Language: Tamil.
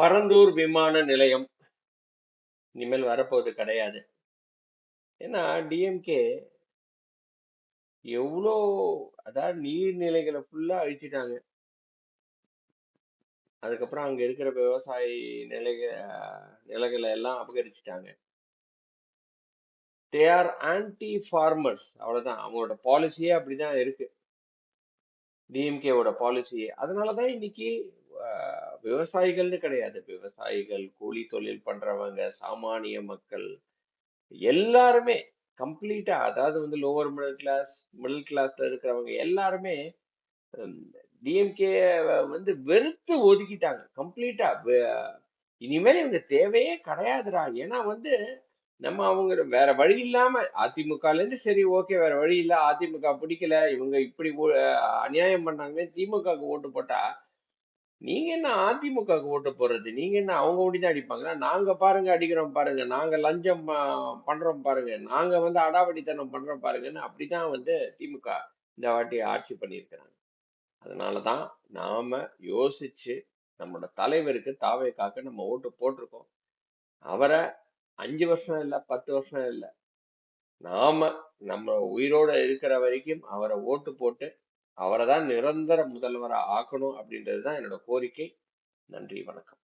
பரந்தூர் விமான நிலையம் இனிமேல் வரப்போவது கிடையாது. ஏன்னா டிஎம்கே எவ்வளோ, அதாவது நீர்நிலைகளை ஃபுல்லா அழிச்சிட்டாங்க. அதுக்கப்புறம் அங்க இருக்கிற விவசாயி நிலைகளை எல்லாம் அபகரிச்சுட்டாங்க. தே ஆர் ஆன்டி ஃபார்மர்ஸ், அவ்வளவுதான். அவங்களோட பாலிசியே அப்படிதான் இருக்கு, டிஎம்கேவோட பாலிசியே. அதனாலதான் இன்னைக்கு விவசாயிகள்னு கிடையாது, விவசாயிகள், கூலி தொழில் பண்றவங்க, சாமானிய மக்கள் எல்லாருமே கம்ப்ளீட்டா, அதாவது வந்து லோவர் மிடில் கிளாஸ்ல இருக்கிறவங்க எல்லாருமே டிஎம்கே வந்து வெறுத்து ஒதுக்கிட்டாங்க கம்ப்ளீட்டா. இனிமேல் இவங்க தேவையே கிடையாதுடா. ஏன்னா வந்து நம்ம அவங்க வேற வழி இல்லாம அதிமுகல இருந்து சரி ஓகே, வேற வழி இல்ல, அதிமுக பிடிக்கல, இவங்க இப்படி அநியாயம் பண்ணாங்க, திமுகவுக்கு ஓட்டு போட்டா நீங்க என்ன அதிமுகவுக்கு ஓட்டு போடுறது? நீங்க என்ன அவங்க ஓடிதான் அடிப்பாங்களா? நாங்க பாருங்க அடிக்கிறோம் பாருங்க, நாங்க லஞ்சம் பண்றோம் பாருங்க, நாங்க வந்து அடாவடித்தனம் பண்றோம் பாருங்கன்னு அப்படிதான் வந்து திமுக இந்த வாட்டி ஆட்சி பண்ணியிருக்கிறாங்க. அதனாலதான் நாம யோசிச்சு நம்மளோட தலைவருக்கு தாவேக்காக நம்ம ஓட்டு போட்டிருக்கோம். அவரை 5 வருஷம் இல்ல 10 வருஷம் இல்ல, நாம நம்ம உயிரோட இருக்கிற வரைக்கும் அவரை ஓட்டு போட்டு அவரை தான் நிரந்தர முதல்வரா ஆக்கணும் அப்படின்றதுதான் என்னோட கோரிக்கை. நன்றி, வணக்கம்.